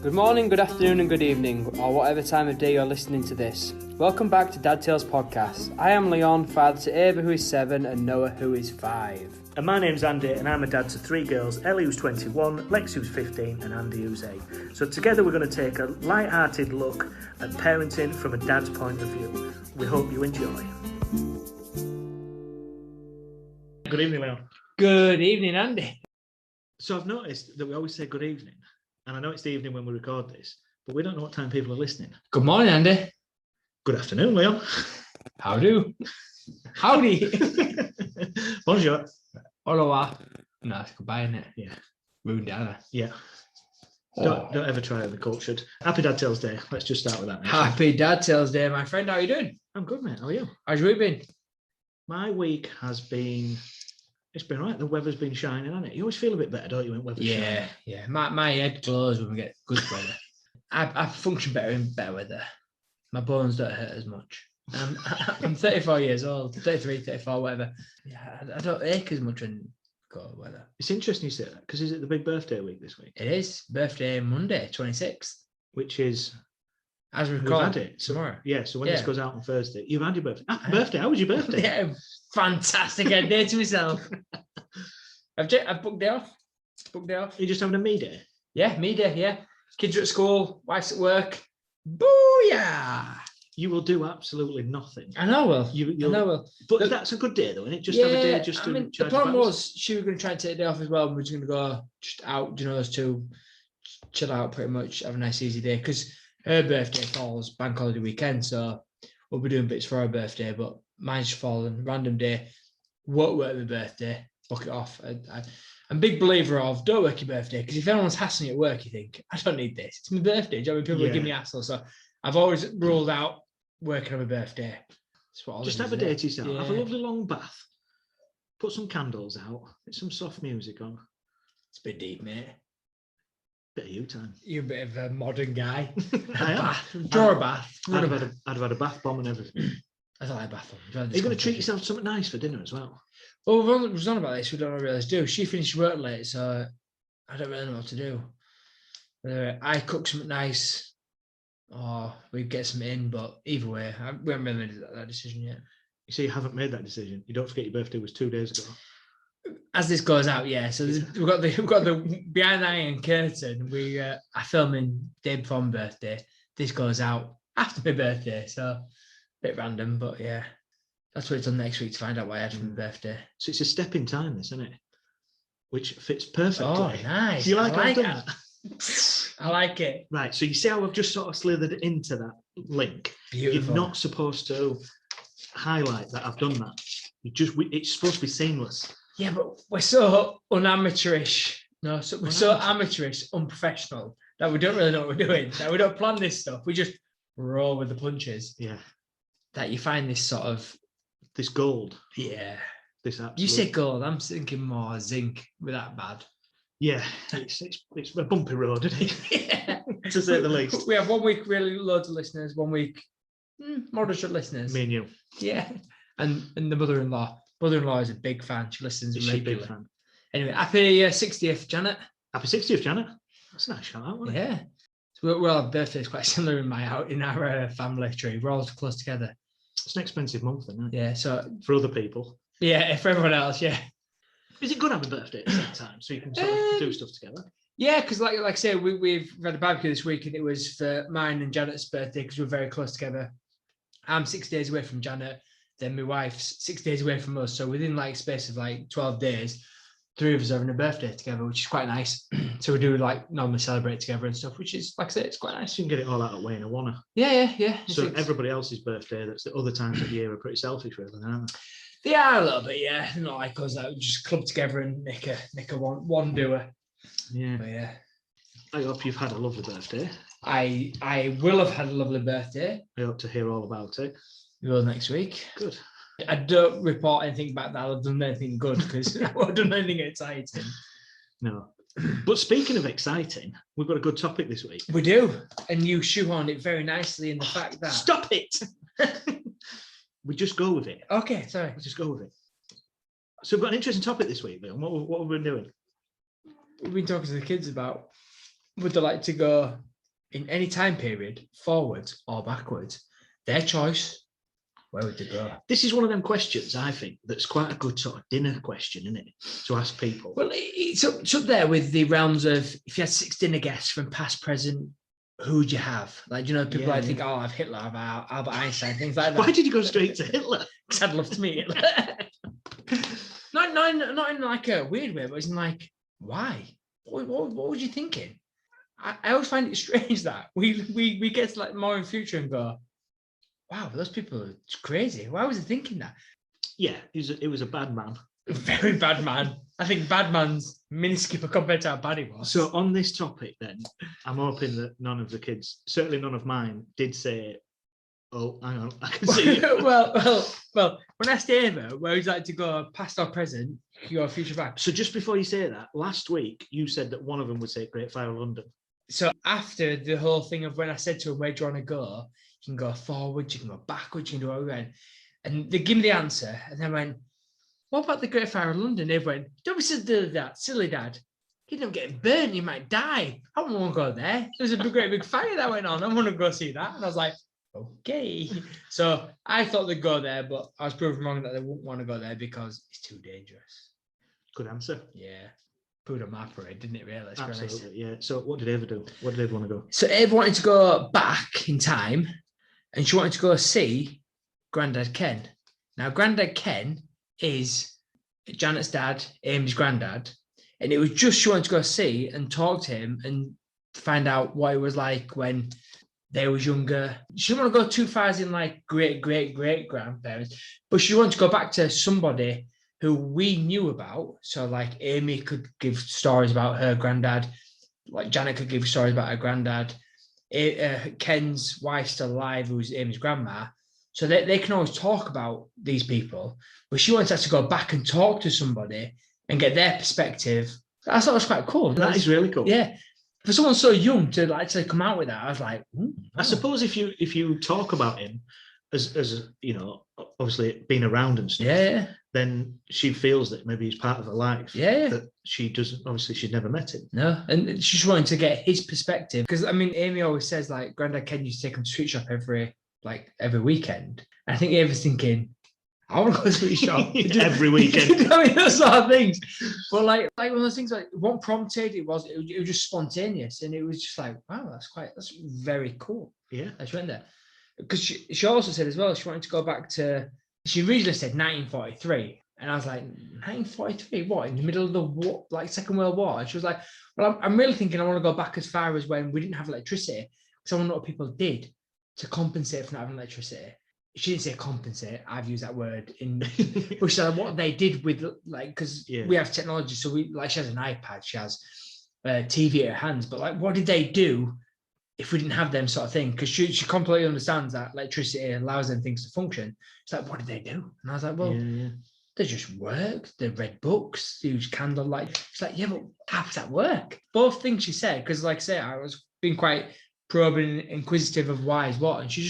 Good morning, good afternoon and good evening, or whatever time of day you're listening to this. Welcome back to Dad Tales Podcast. I am Leon, father to Ava who is 7 and Noah who is 5. And my name's Andy and I'm a dad to 3 girls, Ellie who's 21, Lex who's 15 and Andy who's 8. So together we're going to take a light-hearted look at parenting from a dad's point of view. We hope you enjoy. Good evening, Leon. Good evening, Andy. So I've noticed that we always say good evening, and I know it's the evening when we record this, but we don't know what time people are listening. Good morning, Andy. Good afternoon, Leon. How do? Howdy. Bonjour. Au revoir. No, it's goodbye, isn't it? Yeah. Ruined it. Yeah. Don't ever try to be cultured. Happy Dad Tales Day. Let's just start with that. Happy Dad Tales Day, my friend. How are you doing? I'm good, mate. How are you? How's your week been? My week has been... It's been right. The weather's been shining, hasn't it? You always feel a bit better, don't you, when weather's shining? Yeah. My head glows when we get good weather. I function better in better weather. My bones don't hurt as much. I'm 34 years old, 33, 34, whatever. Yeah, I don't ache as much in cold weather. It's interesting you say that, because is it the big birthday week this week? It is. Birthday Monday, 26th. Which is... As we We've record had it tomorrow. Yeah, so when this goes out on Thursday, you've had your birthday. Happy birthday. How was your birthday? Yeah, fantastic idea to myself. I've booked day off. You're just having a me day? Yeah, me day, yeah. Kids are at school, wife's at work. Booyah! You will do absolutely nothing. I know, Will. I know, Will. But that's a good day, though, isn't it? Just have a day just to the plan was she was going to try and take a day off as well. And we're just going to go just out, those two, chill out pretty much, have a nice easy day. Because her birthday falls bank holiday weekend, so we'll be doing bits for her birthday, but mine's fallen, random day, won't work my birthday, book it off. I'm a big believer of don't work your birthday, because if anyone's hassling you at work, you think, I don't need this. It's my birthday. Do you know what I mean? People give me hassle. So I've always ruled out working on my birthday. Just have a day to yourself. Yeah. Have a lovely long bath. Put some candles out. Put some soft music on. It's a bit deep, mate. Bit of you time. You're a bit of a modern guy. Draw a bath. I'd have had a bath bomb and everything. I don't like bath bombs. Are you going to treat yourself to something nice for dinner as well? Well, we was on about this. We don't really do. She finished work late, so I don't really know what to do. Whether I cook something nice or we get something in, but either way, we haven't really made that decision yet. You see, you haven't made that decision. You don't forget your birthday was 2 days ago. As this goes out, yeah. So we've got the behind the iron curtain. We are filming day before my birthday. This goes out after my birthday, so a bit random, but yeah, that's what it's on next week to find out what I had for my birthday. So it's a step in time, this, isn't it? Which fits perfectly. Oh, nice! Do you like that? I like it. Right. So you see how I've just sort of slithered into that link. Beautiful. You're not supposed to highlight that I've done that. It's supposed to be seamless. Yeah, but we're so unamateurish. No, so we're so amateurish, unprofessional that we don't really know what we're doing. That we don't plan this stuff. We just roll with the punches. Yeah. That you find this sort of this gold. Yeah. This absolute... You say gold. I'm thinking more zinc. With that bad. Yeah, it's a bumpy road, isn't it? Yeah. To say the least. We have 1 week really loads of listeners. 1 week moderate listeners. Me and you. Yeah, and the mother-in-law. Mother-in-law is a big fan. She listens regularly. Big fan. Anyway, happy 60th, Janet. Happy 60th, Janet. That's a nice shout out, wasn't it? Yeah. So we're all birthdays quite similar in our family tree. We're all close together. It's an expensive month, isn't it? Yeah. So for other people. Yeah, for everyone else, yeah. Is it good having a birthday at the same time so you can sort of do stuff together? Yeah, because like I say, we've had a barbecue this week and it was for mine and Janet's birthday because we're very close together. I'm 6 days away from Janet. Then my wife's 6 days away from us. So within like space of like 12 days, 3 of us are having a birthday together, which is quite nice. So we do like normally celebrate together and stuff, which is, like I say, it's quite nice. You can get it all out of the way in a wanna. Yeah. So everybody else's birthday, that's the other times of the year, are pretty selfish, really, aren't they? They are a little bit, yeah. Not like us that just club together and make a one doer. Yeah. But yeah. I hope you've had a lovely birthday. I will have had a lovely birthday. I hope to hear all about it. We will next week. Good. I don't report anything about that. I've done anything good because I've done anything exciting. No. But speaking of exciting, we've got a good topic this week. We do. And you shoehorned it very nicely in the fact that... Stop it! We just go with it. Okay, sorry. We just go with it. So we've got an interesting topic this week, Leon. What have we been doing? We've been talking to the kids about would they like to go in any time period, forwards or backwards, their choice, where would they go? This is one of them questions, I think, that's quite a good sort of dinner question, isn't it? To ask people. Well, it's up there with the realms of if you had 6 dinner guests from past, present, who'd you have? Like, you know, people like think, oh, I'll have Hitler, I'll have Albert Einstein, things like that. Why did you go straight to Hitler? Because I'd love to meet Hitler. not in like a weird way, but it's in like, why? What was you thinking? I always find it strange that we get to like more in future and go, wow, those people are crazy. Why was he thinking that? Yeah, it was a bad man. Very bad man. I think bad man's minuscule compared to how bad he was. So on this topic then, I'm hoping that none of the kids, certainly none of mine, did say, oh, hang on, I can see it. well, when I asked Ava where would you like to go past or present, you go future back. So just before you say that, last week you said that one of them would say Great Fire of London. So after the whole thing of when I said to him, where do you want to go? You can go forward, you can go backwards, you can do what we went. And they give me the answer. And then I went, what about the Great Fire of London? They went, don't be silly, that silly dad. You don't get burnt, you might die. I don't want to go there. There's a great big fire that went on. I want to go see that. And I was like, okay. So I thought they'd go there, but I was proven wrong that they wouldn't want to go there because it's too dangerous. Good answer. Yeah. Put on my parade, didn't it, really? Absolutely, yeah. So what did Ava do? What did Ava want to go? So Ava wanted to go back in time and she wanted to go see Grandad Ken. Now, Grandad Ken is Janet's dad, Amy's granddad. And it was just she wanted to go see and talk to him and find out what it was like when they was younger. She didn't want to go too far as in like great-great-great-grandparents, but she wanted to go back to somebody who we knew about. So like Amy could give stories about her granddad, like Janet could give stories about her granddad. Ken's wife's still alive, who's Amy's grandma. So they can always talk about these people, but she wanted to go back and talk to somebody and get their perspective. I thought it was quite cool. That is really cool. Yeah. For someone so young to actually come out with that, I was like, wow. I suppose if you talk about him as you know, obviously being around and stuff, then she feels that maybe he's part of her life. Yeah. That she doesn't, obviously she'd never met him. No. And she's wanting to get his perspective. Because I mean, Amy always says like Grandad Ken used to take him to sweet shop every weekend. And I think Ava's thinking, I want to go to sweet shop every weekend. I mean, those sort of things. But like one of those things, like what prompted it was just spontaneous, and it was just like, wow, that's very cool. Yeah, I just went there because she also said as well she wanted to go back to. She originally said 1943, and I was like, 1943, what, in the middle of the war, like Second World War? And she was like, well, I'm really thinking I want to go back as far as when we didn't have electricity, because I want to know what people did to compensate for not having electricity. She didn't say compensate. I've used that word in, which is what they did with, like, because we have technology. So she has an iPad, she has TV at her hands, but like, what did they do if we didn't have them sort of thing? Because she completely understands that electricity allows them things to function. It's like, what did they do? And I was like, well, they just worked. They read books, used candlelight. It's like, yeah, but how does that work? Both things she said, because like I say, I was being quite probing, inquisitive of why is what, and she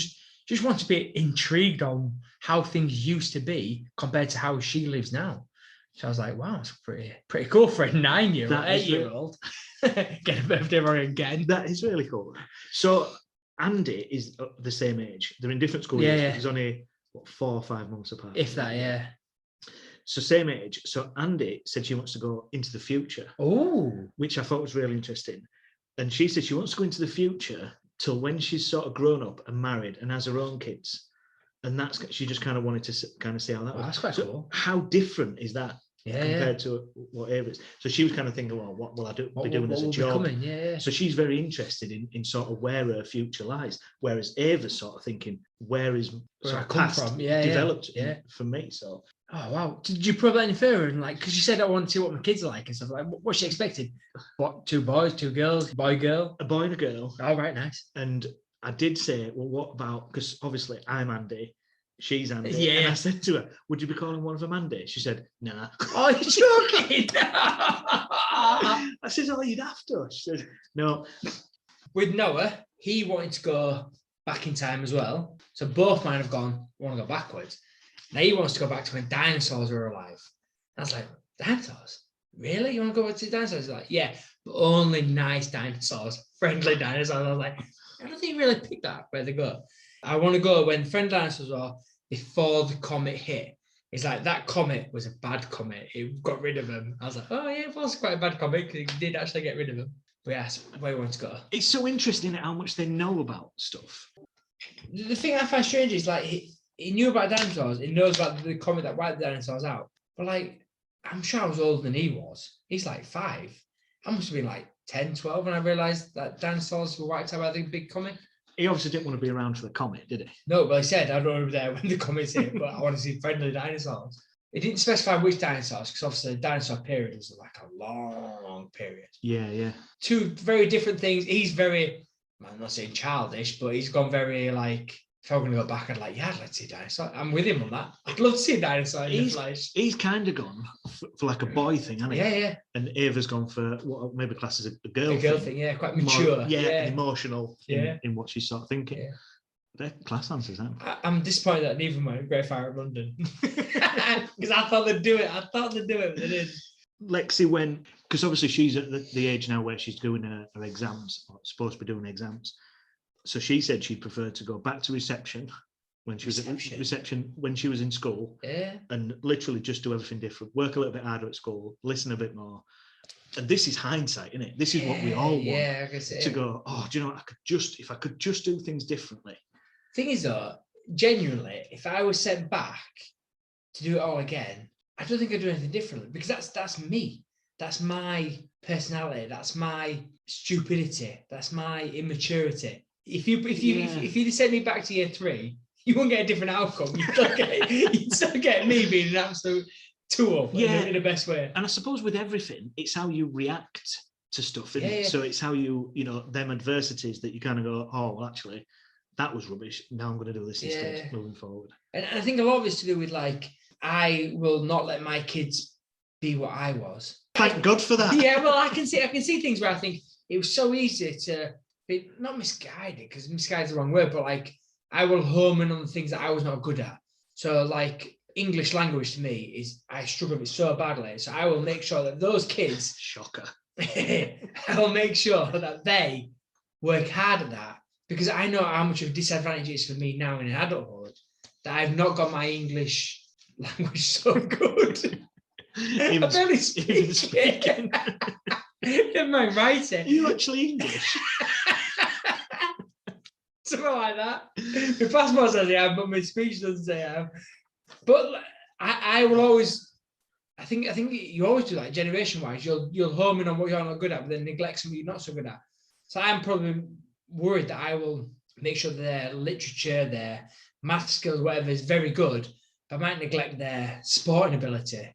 just wants to be intrigued on how things used to be compared to how she lives now. So I was like, wow, it's pretty cool for a 9-year-old, 8-year-old. Get a birthday wrong again. That is really cool. So Andy is the same age. They're in different school years. He's only 4 or 5 months apart. If that, yeah. So same age. So Andy said she wants to go into the future. Oh, which I thought was really interesting. And she said she wants to go into the future till when she's sort of grown up and married and has her own kids. And she just kind of wanted to kind of see how that was. That's quite cool. How different is that compared to what Ava is? So she was kind of thinking, well, what will I be doing as a job? So she's very interested in sort of where her future lies. Whereas Ava's sort of thinking, where is where I come from? Developed for me. So. Oh, wow. Did you probe that any further? And like, because you said I want to see what my kids are like and stuff, like, what she expected? What, 2 boys, 2 girls, boy, girl? A boy and a girl. Oh, right, nice. And I did say, well, what about, because obviously I'm Andy, she's Andy. Yeah. And I said to her, would you be calling one of them Andy? She said, nah. Oh, you're joking. I said, oh, you'd have to. She said, no. With Noah, he wanted to go back in time as well. So both mine have gone, want to go backwards. Now he wants to go back to when dinosaurs were alive. I was like, dinosaurs? really? You want to go to dinosaurs? He's like, yeah, but only nice dinosaurs, friendly dinosaurs. I was like, I don't think you really picked that where they go. I want to go when friendly dinosaurs are before the comet hit. It's like that comet was a bad comet. It got rid of them. I was like, oh yeah, it was quite a bad comet because it did actually get rid of them. But yeah, that's where we want to go. It's so interesting how much they know about stuff. The thing I find strange is like he knew about dinosaurs. He knows about the comet that wiped the dinosaurs out. But like, I'm sure I was older than he was. He's like 5. I must have been like 10, 12 when I realised that dinosaurs were wiped out by the big comet. He obviously didn't want to be around for the comet, did he? No, but he said, I don't want to be there when the comet's hit, but I want to see friendly dinosaurs. It didn't specify which dinosaurs, because obviously the dinosaur period was like a long period. Yeah. 2 very different things. He's very, I'm not saying childish, but he's gone very like, if I were going to go back, I'd like, yeah, I'd like to see a dinosaur. I'm with him on that. I'd love to see a dinosaur in the flesh. He's kind of gone for like a boy thing, hasn't he? Yeah. And Ava's gone for what maybe class as a girl thing. Yeah, quite mature. More, and emotional in what she's sort of thinking. Yeah. They're class answers, aren't they? I'm disappointed that neither of them went Great Fire of London. Because I thought they'd do it. But they didn't. Lexi went, because obviously she's at the age now where she's doing her exams, or supposed to be doing exams. So she said she'd prefer to go back to reception when she was at reception when she was in school, and literally just do everything different, work a little bit harder at school, listen a bit more. And this is hindsight, isn't it? This is what we all want. Yeah, I guess to go, oh, do you know what? If I could just do things differently. Thing is though, genuinely, if I was sent back to do it all again, I don't think I'd do anything differently, because that's me. That's my personality. That's my stupidity. That's my immaturity. If you'd sent me back to year 3, you won't get a different outcome. You'd still get me being an absolute tool in the best way. And I suppose with everything, it's how you react to stuff, isn't it? So it's how you them adversities that you kind of go, oh, well, actually, that was rubbish. Now I'm going to do this instead, moving forward. And I think a lot of it's to do with like, I will not let my kids be what I was. Thank God for that. Yeah, well, I can see things where I think it was so easy to be not misguided, because misguided is the wrong word, but like I will home in on the things that I was not good at. So like English language to me is, I struggle with it so badly. So I will make sure that those kids, shocker, I will make sure that they work hard at that, because I know how much of a disadvantage it is for me now in adulthood that I've not got my English language so good. I barely speak. Never mind writing. Are you actually English? Something like that. My passport says I am, but my speech doesn't say I am. But I will always. I think you always do that generation-wise. You'll home in on what you're not good at, but then neglect something you're not so good at. So I'm probably worried that I will make sure that their literature, their math skills, whatever, is very good. I might neglect their sporting ability.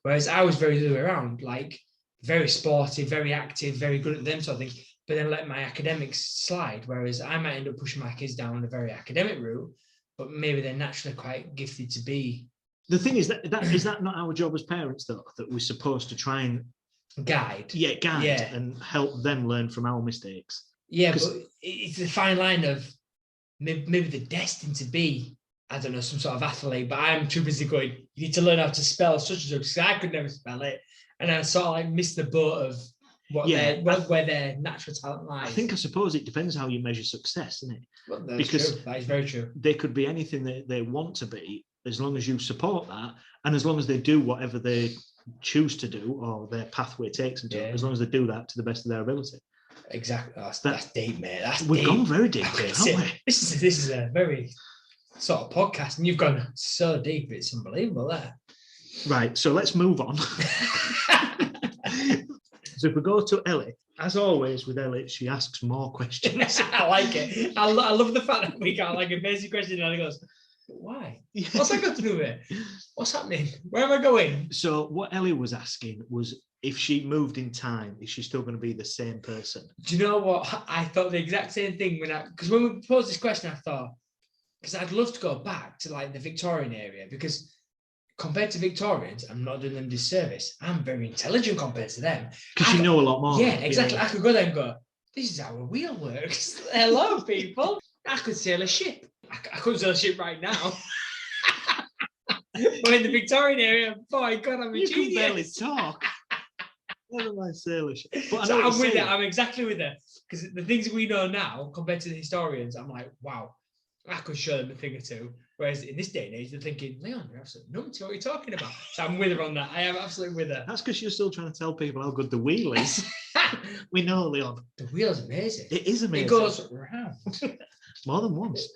Whereas I was very the other way around, like very sporty, very active, very good at them sort of thing, but then let my academics slide. Whereas I might end up pushing my kids down a very academic route, but maybe they're naturally quite gifted to be. The thing is that is that not our job as parents, though, that we're supposed to try and guide and help them learn from our mistakes? Yeah, but it's the fine line of maybe they're destined to be, I don't know, some sort of athlete, but I'm too busy going, you need to learn how to spell such and such, because I could never spell it. And I sort of like missed the boat of where their natural talent lies. I suppose it depends how you measure success, isn't it? Well, because true. That is very true. They could be anything that they want to be, as long as you support that, and as long as they do whatever they choose to do, or their pathway takes them to, as long as they do that to the best of their ability. Exactly. That's deep, mate. We've gone very deep, haven't we? This is a very sort of podcast, and you've gone so deep, it's unbelievable there. Right, so let's move on. So if we go to Ellie, as always with Ellie, she asks more questions. I like it. I love the fact that we got like a basic question and he goes, why? What's that got to do with it? What's happening? Where am I going? So what Ellie was asking was, if she moved in time, is she still going to be the same person? Do you know what? I thought the exact same thing because when we posed this question, I thought, because I'd love to go back to like the Victorian area, because compared to Victorians, I'm not doing them disservice. I'm very intelligent compared to them. Because you know a lot more. Yeah, exactly. I could go there and go, this is how a wheel works. Hello, people. I could sail a ship. I couldn't sail a ship right now. But in the Victorian area, boy, God, I'm a genius. You can barely talk. Never mind sailor shit. But I So know what I'm you're with it. saying. I'm exactly with it. Because the things we know now compared to the historians, I'm like, wow, I could show them a thing or two. Whereas in this day and age, they're thinking, Leon, you're absolutely nuts. What are you talking about? So I'm with her on that. I am absolutely with her. That's because you're still trying to tell people how good the wheel is. We know, Leon. The wheel's amazing. It is amazing. It goes round. More than once.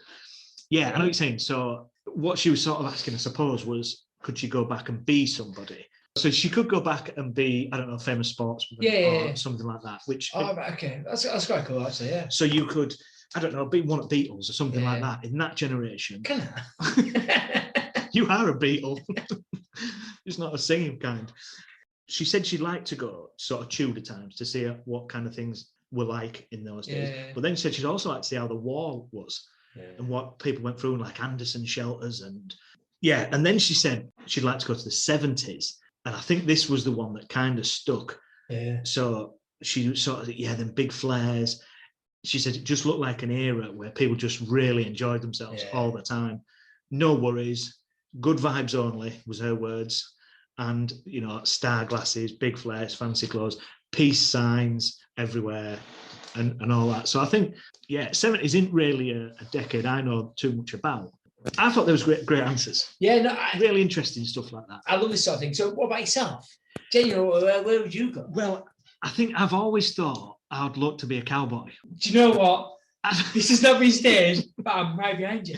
Yeah, I know what you're saying. So what she was sort of asking, I suppose, was could she go back and be somebody? So she could go back and be, I don't know, famous sportsman or something like that. Which okay, that's quite cool actually. Yeah. So you could, I don't know, be one of the Beatles or something like that in that generation. Can I? You are a Beatle. It's not a singing kind. She said she'd like to go sort of Tudor times to see what kind of things were like in those days. But then she said she'd also like to see how the war was and what people went through, like Anderson shelters and and then she said she'd like to go to the 70s. And I think this was the one that kind of stuck. Yeah. So she sort of, them big flares. She said it just looked like an era where people just really enjoyed themselves all the time. No worries, good vibes only was her words. And, star glasses, big flares, fancy clothes, peace signs everywhere and all that. So I think, 70s isn't really a decade I know too much about. I thought there was great answers. Yeah, no, really interesting stuff like that. I love this sort of thing. So, what about yourself? Genuinely, where would you go? Well, I think I've always thought I'd look to be a cowboy. Do you know what? This is not being staged, but I'm right behind you.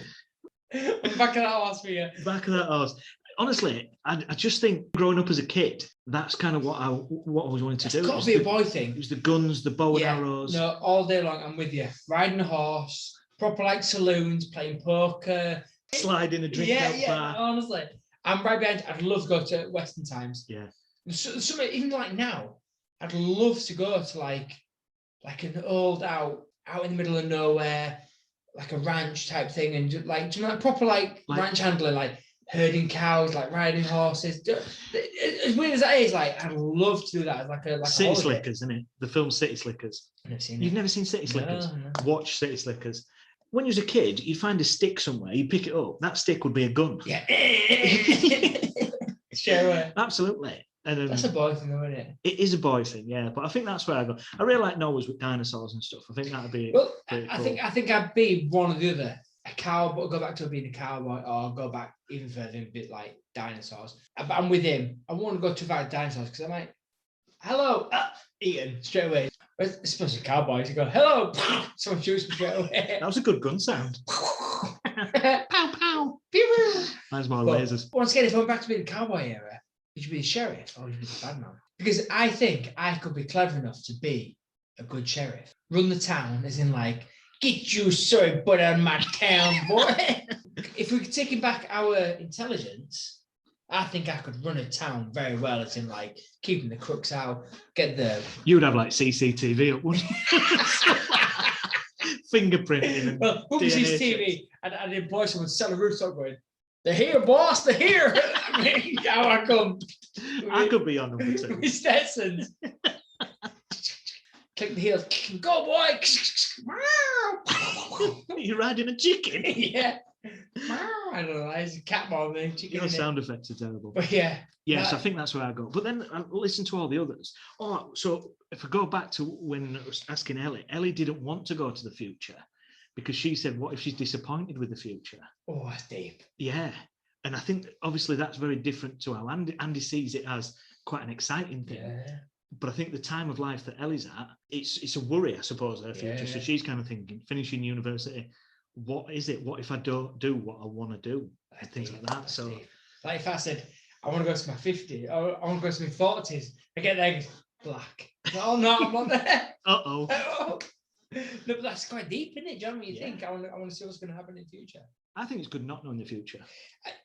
I'm back of that horse for you. Back of that horse. Honestly, I just think growing up as a kid, that's kind of what I always wanted to do. It's got to be a boy thing. It was the guns, the bow and arrows. No, all day long. I'm with you. Riding a horse, proper like saloons, playing poker. Sliding a drink out bar. Honestly, I'm right behind. I'd love to go to Western times. Yeah. So even like now, I'd love to go to like an old out in the middle of nowhere, like a ranch type thing, and just, like, do you know, like proper like ranch handling, like herding cows, like riding horses. As weird as that is, like I'd love to do that as like a City Slickers, isn't it? The film City Slickers. I've never seen it. You've never seen City Slickers? No. Watch City Slickers. When you was a kid, you'd find a stick somewhere, you pick it up, that stick would be a gun. Yeah. Sure. Absolutely. And that's a boy thing, though, isn't it? It is a boy thing, yeah. But I think that's where I go. I really like Noah's with dinosaurs and stuff. I think that'd be I cool. think I'd be one or the other. A cowboy, go back to being a cowboy, or go back even further and a bit like dinosaurs. But I'm with him. I want to go too far with dinosaurs because I'm like, hello, eaten straight away. Especially cowboys, you go, hello, someone shoots me straight away. That was a good gun sound. Pow, pow, pew. That's my lasers. Once again, if I went back to being the cowboy era, you should be the sheriff or you should be the bad man. Because I think I could be clever enough to be a good sheriff. Run the town, as in like, get you soy butter on my town, boy. If we could take back our intelligence, I think I could run a town very well, as in like keeping the crooks out, get the... You would have like CCTV up, wouldn't you? Fingerprinting. Well, what was CCTV? I'd employ someone to sell a rooftop going, they're here, boss, they're here. How I come. I could be on number 2. With Stetsons. Click the heels. Go, boy. You're riding a chicken. Yeah. I don't know. It's a cat ball thing. Your sound effects are terrible. But yeah. Yes, I think that's where I go. But then I listen to all the others. Oh, so if I go back to when I was asking Ellie didn't want to go to the future because she said, what if she's disappointed with the future? Oh, that's deep. Yeah. And I think obviously that's very different to how Andy sees it as quite an exciting thing. Yeah. But I think the time of life that Ellie's at, it's a worry, I suppose, her future. Yeah. So she's kind of thinking, finishing university, what is it? What if I don't do what I want to do? And things like that. So, like if I said, I want to go to my 50s, I want to go to my 40s, I get there, black. Oh, no, I'm not there. Uh-oh. No, but that's quite deep, isn't it? Do you know what you think? I want to see what's going to happen in the future. I think it's good not knowing the future.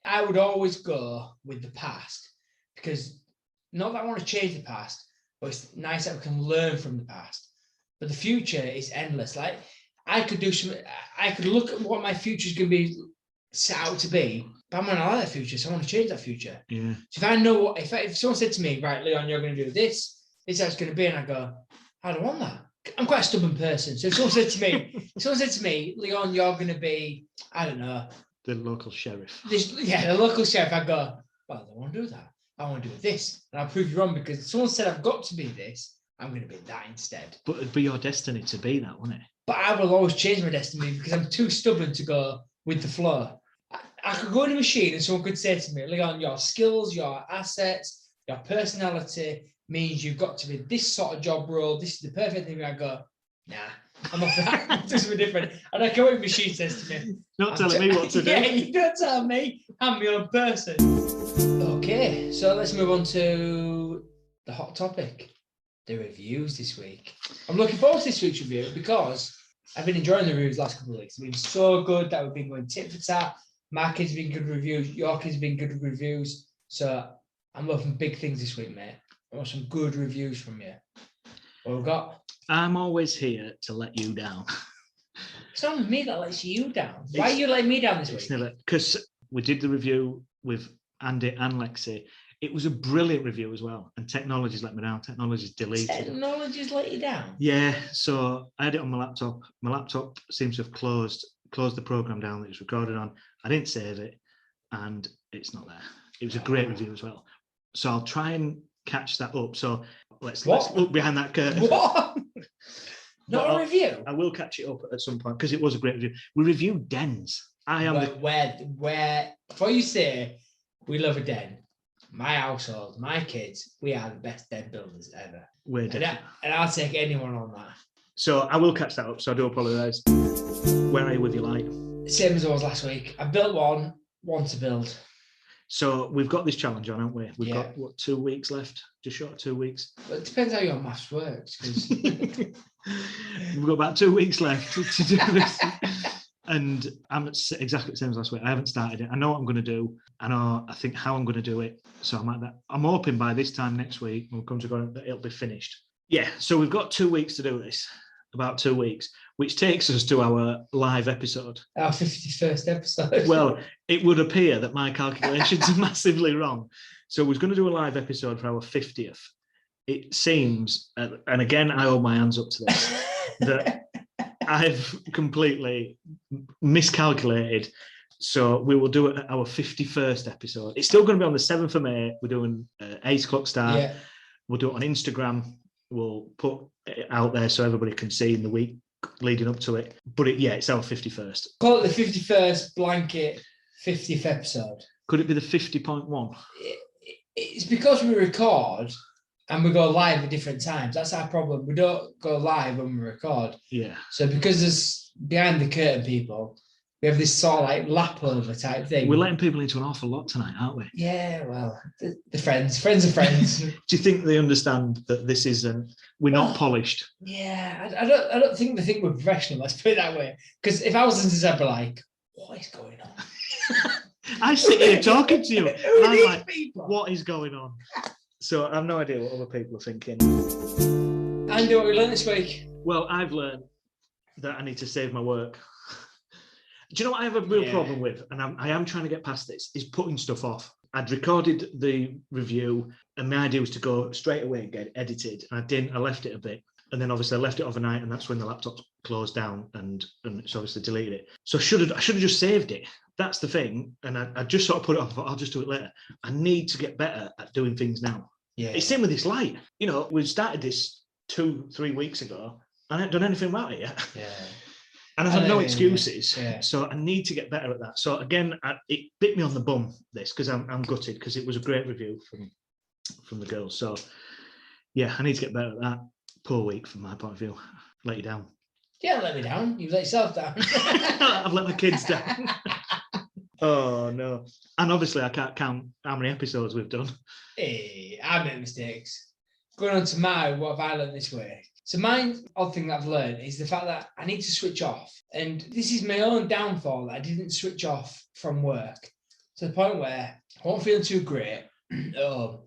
I would always go with the past because not that I want to change the past, but it's nice that we can learn from the past. But the future is endless. Like I could look at what my future is going to be set out to be, but I'm going to like that future, so I want to change that future. Yeah. So if I know if someone said to me, right, Leon, you're going to do this is how it's going to be, and I go, I don't want that. I'm quite a stubborn person. So if someone said to me, Leon, you're going to be, I don't know, the local sheriff. The local sheriff. I go, well, I don't want to do that. I want to do this. And I'll prove you wrong because someone said I've got to be this. I'm going to be that instead. But it'd be your destiny to be that, wouldn't it? But I will always change my destiny because I'm too stubborn to go with the flow. I could go in a machine and someone could say to me, Leon, your skills, your assets, your personality means you've got to be this sort of job role. This is the perfect thing. I go, nah, I'm off that. I'm doing something different. And I go what the machine says to me. Not telling me what to do. Yeah, you don't tell me. I'm my own person. Okay, so let's move on to the hot topic, the reviews this week. I'm looking forward to this week's review because I've been enjoying the reviews last couple of weeks. It's been so good that we've been going tit for tat. My kids have been good reviews. Your kids have been good reviews. So I'm looking big things this week, mate. I want some good reviews from you. What we've got? I'm always here to let you down. It's not me that lets you down. Why are you letting me down this week? Never, because we did the review with Andy and Lexi. It was a brilliant review as well. And technology's let me down. Technology's deleted. Technology's let you down? Yeah. So I had it on my laptop. My laptop seems to have closed the program down that it was recorded on. I didn't save it and it's not there. It was a great review as well. So I'll try and catch that up. So let's look behind that curtain. What? Not a review? I will catch it up at some point because it was a great review. We reviewed dens. Where before you say we love a den, my household, my kids, we are the best den builders ever. And I'll take anyone on that. So I will catch that up. So I do apologise. Where are you with your light? Same as I was last week. I built one to build. So we've got this challenge on, haven't we? We've got, 2 weeks left? Just short of 2 weeks. Well, it depends how your maths works. We've got about 2 weeks left to do this. And I'm exactly the same as last week. I haven't started it. I know what I'm going to do. I think how I'm going to do it. So I'm hoping by this time next week, we'll come to go, it'll be finished. Yeah, so we've got 2 weeks to do this. About 2 weeks, which takes us to our live episode. Our 51st episode. Well, it would appear that my calculations are massively wrong. So we're going to do a live episode for our 50th. It seems, and again, I hold my hands up to this, that I've completely miscalculated. So we will do it at our 51st episode. It's still going to be on the 7th of May. We're doing 8 o'clock start. Yeah. We'll do it on Instagram. We'll put it out there so everybody can see in the week leading up to it. But it's our 51st. Call it the 51st blanket 50th episode. Could it be the 50.1? It's because we record and we go live at different times. That's our problem. We don't go live when we record. Yeah. So because there's behind the curtain people, we have this sort of like lap over type thing. We're letting people into an awful lot tonight, aren't we? Yeah, well, the friends are friends. Do you think they understand that this isn't? We're not polished. Yeah, I don't think they think we're professional. Let's put it that way. Because if I was into this, I'd be like, "What is going on?" I sit here talking to you, and I'm like, people? "What is going on?" So I have no idea what other people are thinking. Andy, what we learned this week? Well, I've learned that I need to save my work. Do you know what I have a real problem with? And I am trying to get past this, is putting stuff off. I'd recorded the review and my idea was to go straight away and get it edited. And I didn't, I left it a bit. And then obviously I left it overnight and that's when the laptop closed down and it's obviously deleted it. So I should have just saved it. That's the thing. And I just sort of put it off, I'll just do it later. I need to get better at doing things now. Yeah. It's same with this light. You know, we started this 2-3 weeks ago. I haven't done anything about it yet. Yeah. And I've had no excuses, yeah. So I need to get better at that. So again, it bit me on the bum, this, because I'm gutted, because it was a great review from the girls. So yeah, I need to get better at that. Poor week from my point of view. Let you down. Yeah, let me down. You've let yourself down. I've let my kids down. Oh no. And obviously I can't count how many episodes we've done. Hey, I make mistakes. Going on to what have I learned this week? So my odd thing that I've learned is the fact that I need to switch off. And this is my own downfall, that I didn't switch off from work to the point where I wasn't feeling too great at home.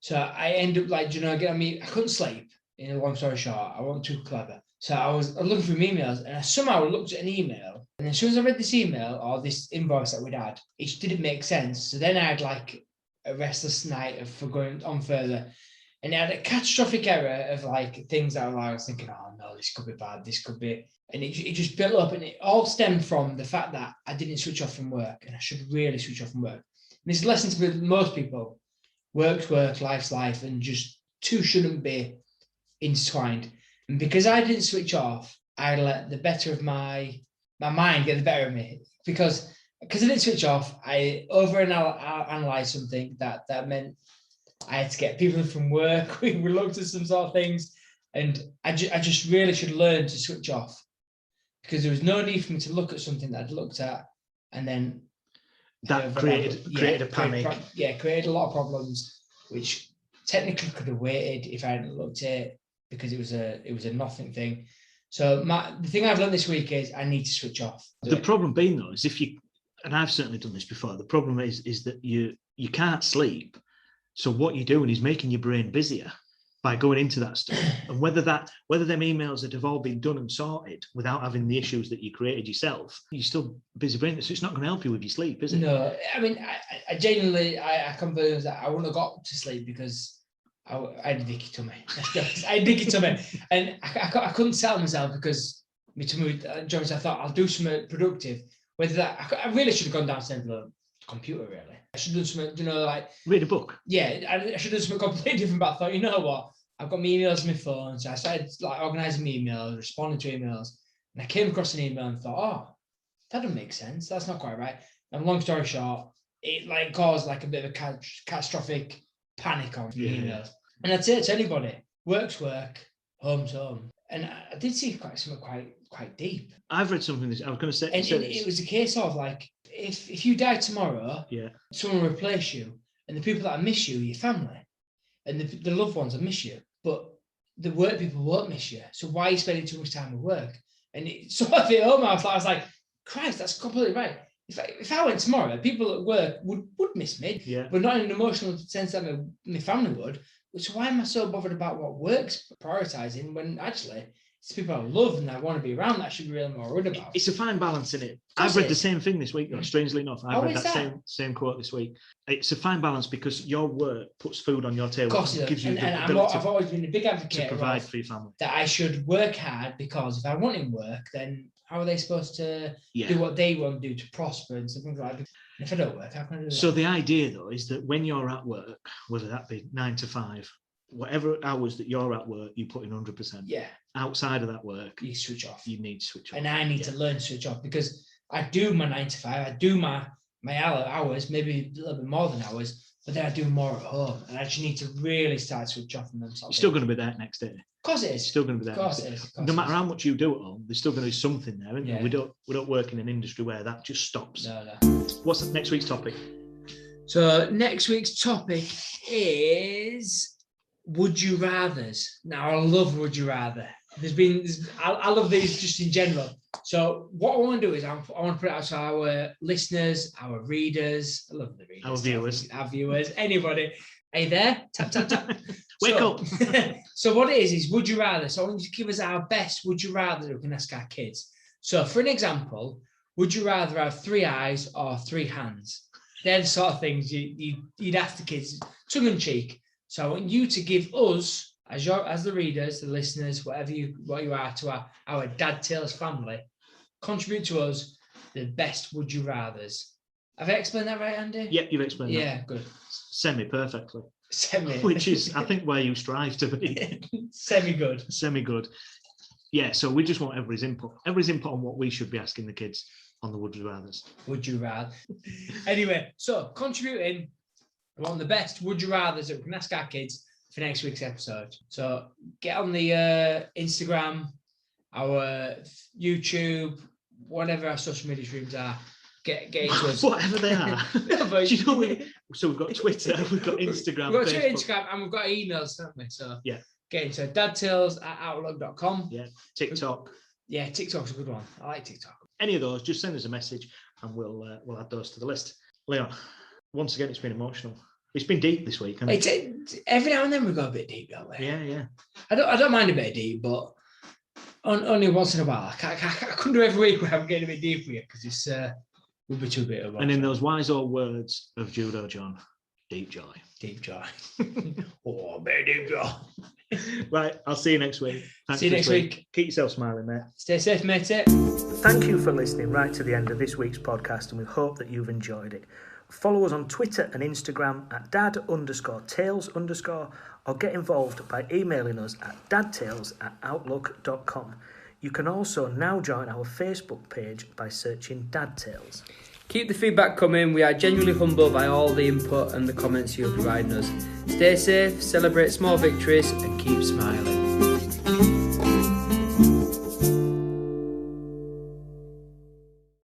So I end up I couldn't sleep, in a long story short. I wasn't too clever. So I was looking through my emails and I somehow looked at an email. And as soon as I read this email or this invoice that we'd had, it didn't make sense. So then I had like a restless night for going on further. And it had a catastrophic error of like things that I was thinking, oh no, this could be bad, this could be. And it just built up, and it all stemmed from the fact that I didn't switch off from work, and I should really switch off from work. And this is a lesson to most people. work's work, life's life, and just two shouldn't be intertwined. And because I didn't switch off, I let the better of my mind get the better of me. Because I didn't switch off, I overanalyzed something that meant I had to get people from work. We looked at some sort of things, and I just really should learn to switch off, because there was no need for me to look at something that I'd looked at and then that created a panic. Created a lot of problems, which technically could have waited if I hadn't looked at it, because it was a nothing thing. So the thing I've learned this week is I need to switch off. The problem being though is if you, and I've certainly done this before, the problem is that you can't sleep. So what you're doing is making your brain busier by going into that stuff. And whether them emails that have all been done and sorted without having the issues that you created yourself, you're still busy brain. So it's not going to help you with your sleep, is it? No, I mean, I genuinely, I confirm that I wouldn't have got to sleep because I had a dicky tummy. I had a dicky tummy. And I couldn't tell myself, because my tummy, Jones, I thought I'll do something productive. Whether that, I really should have gone downstairs to the computer, really. I should have done something, like... Read a book. Yeah, I should have done something completely different, but I thought, you know what? I've got my emails on my phone, so I started organising my emails, responding to emails, and I came across an email and thought, oh, that doesn't make sense. That's not quite right. And long story short, it caused a bit of a catastrophic panic on emails. And I'd say it to anybody: work's work, home's home. And I did see something quite deep. I've read something I was going to say. And it was a case of if you die tomorrow, someone will replace you, and the people that miss you are your family, and the loved ones will miss you, but the work people won't miss you. So why are you spending too much time at work? And it sort of hit home. I was like, Christ, that's completely right. If I went tomorrow, people at work would miss me, but not in an emotional sense that my family would. So why am I so bothered about what work's prioritising, when actually it's people I love and I want to be around that I should be really more worried about? It's a fine balance, isn't it? I've read the same thing this week, though, strangely enough. I've read that same quote this week. It's a fine balance, because your work puts food on your table. Of course, gives you I've always been a big advocate to provide for your family. That I should work hard, because if I want in work, then how are they supposed to do what they want to do to prosper and something like that? And if I don't work, how can I do that? So the idea, though, is that when you're at work, whether that be 9 to 5, whatever hours that you're at work, you put in 100%. Yeah. Outside of that work, you switch off. You need to switch off. And I need to learn to switch off, because I do my 9 to 5, I do my hours, maybe a little bit more than hours, but then I do more at home, and I just need to really start to switch off from them. You're still going to be there next day. Of course it is. Still going to be there. Of course it is. No matter how much you do at home, there's still going to be something there, isn't there? We don't work in an industry where that just stops. No. What's next week's topic? So next week's topic is would you rathers. Now, I love would you rather. I love these just in general. So what I want to do is I want to put it out to our listeners, our readers. I love the readers. Our viewers, anybody. Are you there? Tap, tap, tap. Wake up. So what it is would you rather. So I want you to give us our best would you rather that we can ask our kids. So for an example, would you rather have 3 eyes or 3 hands? They're the sort of things you'd ask the kids, tongue in cheek. So I want you to give us, as the readers, the listeners, what you are to our Dad Tales family, contribute to us the best would you rathers. Have I explained that right, Andy? Yeah, you've explained that. Yeah, good. Semi-perfectly. Semi. Which is, I think, where you strive to be. Semi-good. Semi-good. Yeah, so we just want everybody's input. Everybody's input on what we should be asking the kids on the would you rathers. Would you rather. Anyway, so contributing, I want the best would you rathers that we can ask our kids for next week's episode. So get on the Instagram, our YouTube, whatever our social media streams are. Get into us. Whatever they are. Do you know so we've got Twitter, we've got Instagram, we've got Twitter, Instagram, and we've got emails, haven't we? So yeah, get into dadtales@outlook.com. Yeah, TikTok. Yeah, TikTok's a good one. I like TikTok. Any of those, just send us a message, and we'll add those to the list. Leon, once again, it's been emotional. It's been deep this week. Every now and then we go a bit deep, don't we? Yeah. I don't mind a bit deep, but only once in a while. I couldn't do every week without getting a bit deep with you, because it's would be too bit of. And in those wise old words of Judo John, deep joy. Deep joy. Oh, very deep joy. Right, I'll see you next week. See you next week. Keep yourself smiling, mate. Stay safe, mate. Thank you for listening right to the end of this week's podcast, and we hope that you've enjoyed it. Follow us on Twitter and Instagram at dad_tales_ or get involved by emailing us at dadtales@outlook.com. You can also now join our Facebook page by searching Dad Tales. Keep the feedback coming. We are genuinely humbled by all the input and the comments you're providing us. Stay safe, celebrate small victories, and keep smiling.